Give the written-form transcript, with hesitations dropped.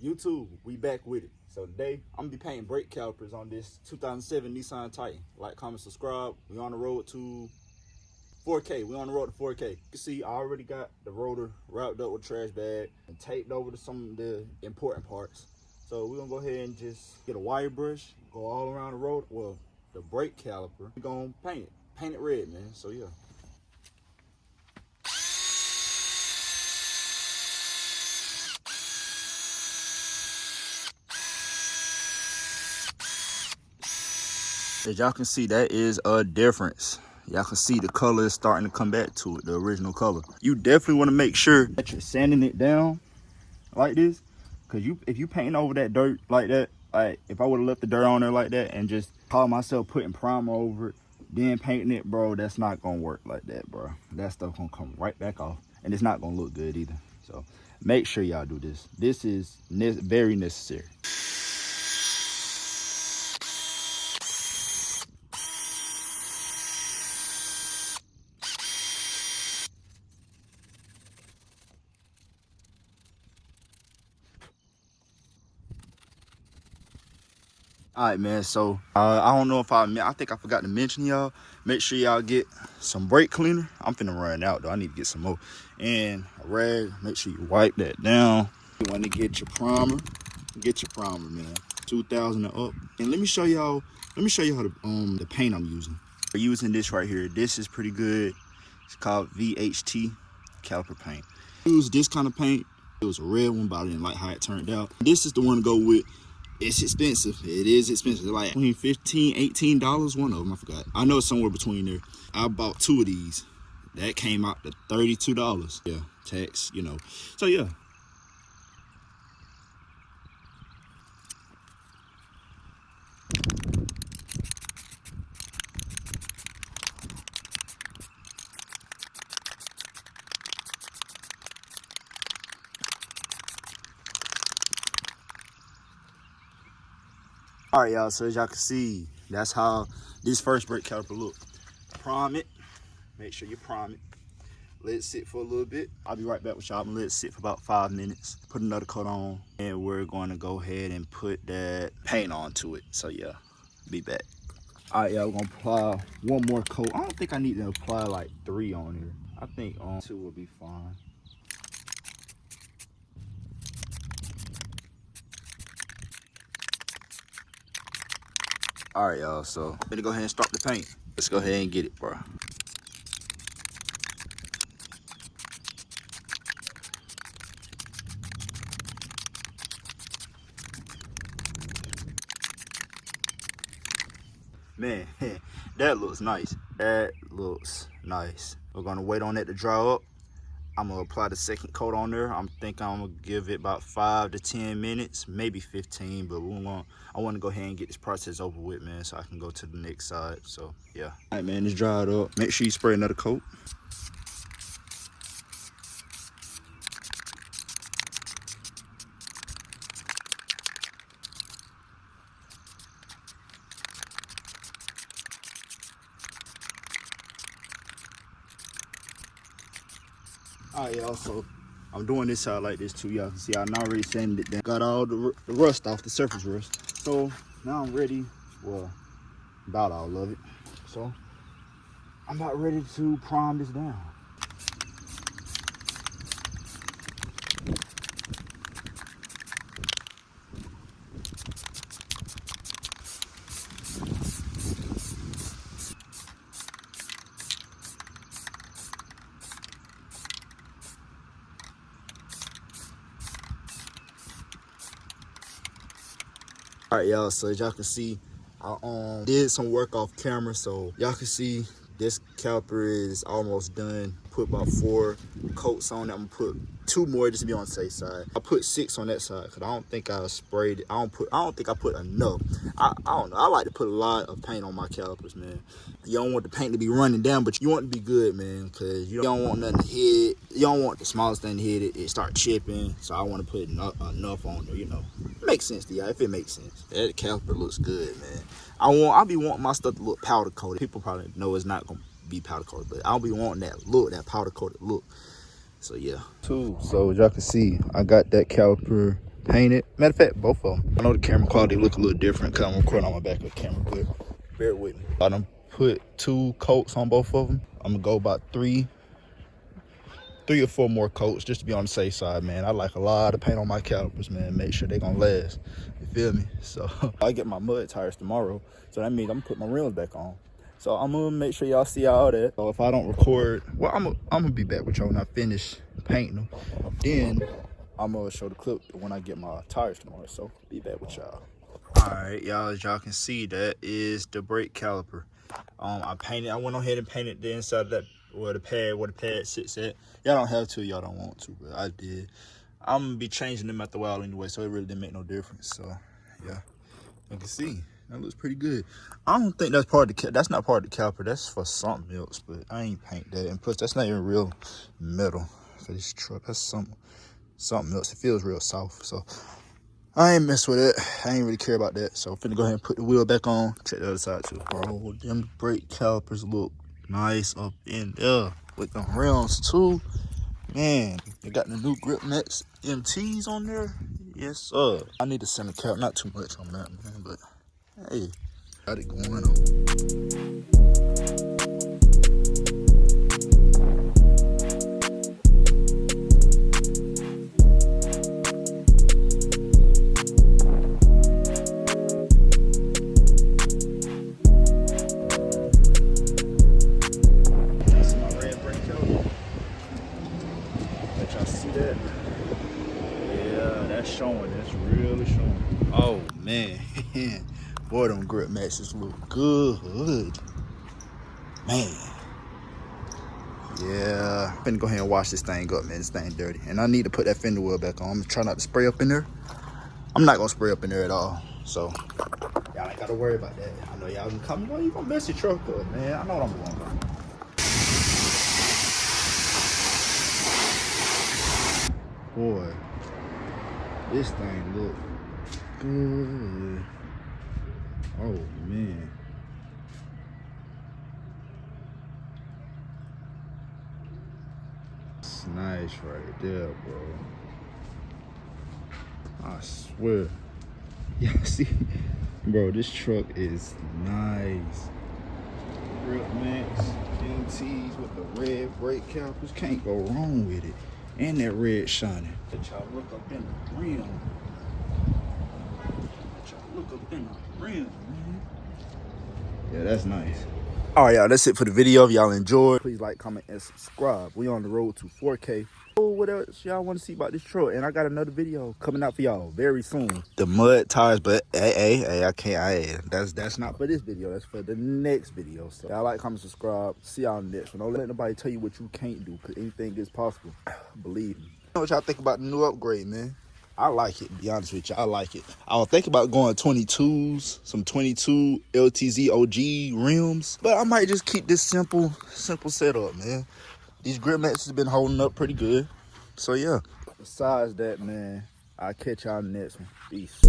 YouTube, we back with it. So today, I'm gonna be painting brake calipers on this 2007 Nissan Titan. Like, comment, subscribe. We on the road to 4K. We on the road to 4K. You can see I already got the rotor wrapped up with a trash bag and taped over to some of the important parts. So we're gonna go ahead and just get a wire brush, go all around the road. Well, the brake caliper. We're gonna paint it red, man. So yeah. As y'all can see, that is a difference. Y'all can see the color is starting to come back to it, the original color. You definitely want to make sure that you're sanding it down like this, because if you paint over that dirt like that, like if I would have left the dirt on there like that and just called myself putting primer over it, then painting it, bro, that's not gonna work like that, bro. That stuff gonna come right back off, and it's not gonna look good either. So make sure y'all do this. This is very necessary. All right, man, so I don't know if I think I forgot to mention y'all, make sure y'all get some brake cleaner. I'm finna run out though, I need to get some more. And a rag, make sure you wipe that down. You want to get your primer, man, 2000 and up. And let me show y'all how the paint I'm using. We're using this right here. This is pretty good. It's called VHT caliper paint. I use this kind of paint. It was a red one, but I didn't like how it turned out. This is the one to go with. It's expensive. It is expensive. Like between $15, $18. One of them, I forgot. I know it's somewhere between there. I bought 2 of these. That came out to $32. Yeah, tax, you know. So yeah. All right, y'all, so as y'all can see, that's how this first brake caliper look. Prime it, make sure you prime it. Let it sit for a little bit. I'll be right back with y'all. I'm gonna let it sit for about 5 minutes. Put another coat on, and we're gonna go ahead and put that paint onto it. So yeah, be back. All right, y'all, we're gonna apply one more coat. I don't think I need to apply like 3 on here. I think 2 will be fine. All right, y'all, so I'm gonna go ahead and start the paint. Let's go ahead and get it, bro. Man, that looks nice. That looks nice. We're gonna wait on that to dry up. I'm gonna apply the second coat on there. I'm thinking I'm gonna give it about 5 to 10 minutes, maybe 15, but I wanna go ahead and get this process over with, man, so I can go to the next side. So yeah. All right, man, it's dried up. Make sure you spray another coat. All right, y'all, so I'm doing this side like this too. Y'all can see I'm already sanded it down. Got all the rust off, the surface rust. So now I'm ready, well, about all of it. So I'm about ready to prime this down. All right, y'all, so as y'all can see, I did some work off camera, so y'all can see this caliper is almost done. Put about 4 coats on it. I'm gonna put 2 more just to be on the safe side. I put 6 on that side because I don't think I sprayed it. I don't think I put enough. I don't know. I like to put a lot of paint on my calipers, man. You don't want the paint to be running down, but you want it to be good, man, because you don't want nothing to hit. You don't want the smallest thing to hit it. It start chipping. So I want to put enough on there, you know. It makes sense to y'all, if it makes sense. That caliper looks good, man. I'll be wanting my stuff to look powder coated. People probably know it's not gonna be powder coated, but I'll be wanting that look, that powder coated look. So yeah. So as y'all can see, I got that caliper paint it. Matter of fact, both of them. I know the camera quality look a little different because I'm recording on my back of the camera, but bear with me. I done put 2 coats on both of them. I'm gonna go about 3 or 4 more coats just to be on the safe side, man. I like a lot of paint on my calipers, man. Make sure they gonna last. You feel me? So I get my mud tires tomorrow, so that means I'm gonna put my rims back on. So I'm gonna make sure y'all see all that. So if I don't record, well, I'm gonna be back with y'all when I finish painting them. Then I'm gonna show the clip when I get my tires tomorrow. So be back with y'all. All right, y'all, as y'all can see, that is the brake caliper. I went ahead and painted the inside of that, where the pad sits at. Y'all don't have to, y'all don't want to, but I did. I'm gonna be changing them at the while anyway, so it really didn't make no difference. So yeah, you can see that looks pretty good. I don't think that's that's not part of the caliper. That's for something else, but I ain't paint that. And plus, that's not even real metal for this truck. That's something else. It feels real soft, so I ain't mess with it. I ain't really care about that. So I'm finna go ahead and put the wheel back on. Check the other side too. Bro, them brake calipers look nice up in there with them rims too. Man, they got the new grip mats MTs on there. Yes, sir. I need to send a cap, not too much on that, man, but hey, got it going on. Showing, that's really showing. Oh man, boy, them grip matches look good, man. Yeah, I'm finna go ahead and wash this thing up, man. This thing dirty, and I need to put that fender well back on. I'm gonna try not to spray up in there. I'm not gonna spray up in there at all, so y'all ain't gotta worry about that. I know y'all can come. Well, you gonna mess your truck up, man. I know what I'm going on. Boy, this thing look good. Oh man. It's nice right there, bro. I swear. Yeah, see, bro, this truck is nice. Grip mats, MTs with the red brake calipers. Can't go wrong with it. And that red shining. Let y'all look up in the rim. Let y'all look up in the rim, man. Yeah, that's nice. All right, y'all, that's it for the video. If y'all enjoyed, please like, comment, and subscribe. We on the road to 4K. Oh, what else y'all want to see about this truck? And I got another video coming out for y'all very soon. The mud tires, but hey, I can't. That's not for this video. That's for the next video. So y'all like, comment, subscribe. See y'all in the next one. Don't let nobody tell you what you can't do, because anything is possible. Believe me. What y'all think about the new upgrade, man? I like it, to be honest with you. I like it. I was thinking about going 22s, some 22 LTZ OG rims, but I might just keep this simple setup, man. These grip mats has been holding up pretty good. So yeah. Besides that, man, I'll catch y'all in the next one. Peace.